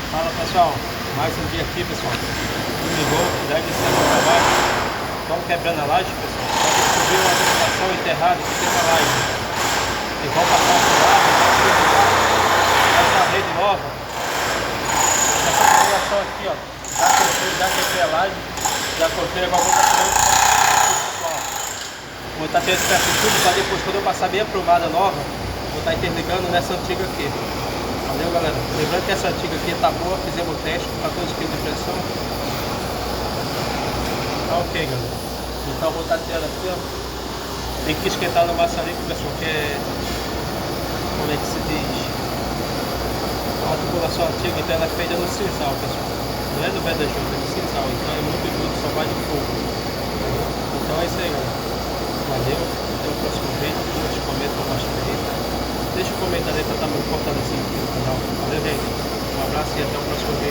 Fala pessoal, mais um dia aqui pessoal, domingou, já iniciando o trabalho, estão quebrando a laje pessoal, para descobrir uma vegetação enterrada que tem na laje, e vão passar por lá, essa rede nova, essa população aqui ó, já quebrei a laje, já cortei, agora vou estar tirando pessoal, vou estar tirando esse pedaço tudo para depois quando eu passar bem a aprumada nova, vou estar interligando nessa antiga aqui. Valeu galera, lembrando que essa antiga aqui tá boa, fizemos o teste com 14 kg de pressão. Tá ok galera, então vou estar tirando aqui ó, tem que esquentar no maçarico pessoal, que é, como é que se diz, a tubulação antiga, então ela é feita no sisal pessoal, não é no BDJ, é no sisal, então é muito bruto, só vai de fogo. Então é isso aí galera, valeu, até o próximo vídeo, curte, comenta, compartilha. Deixa um comentário aí para estar me fortalecendo aqui no canal. Valeu, gente. Um abraço e até o próximo vídeo.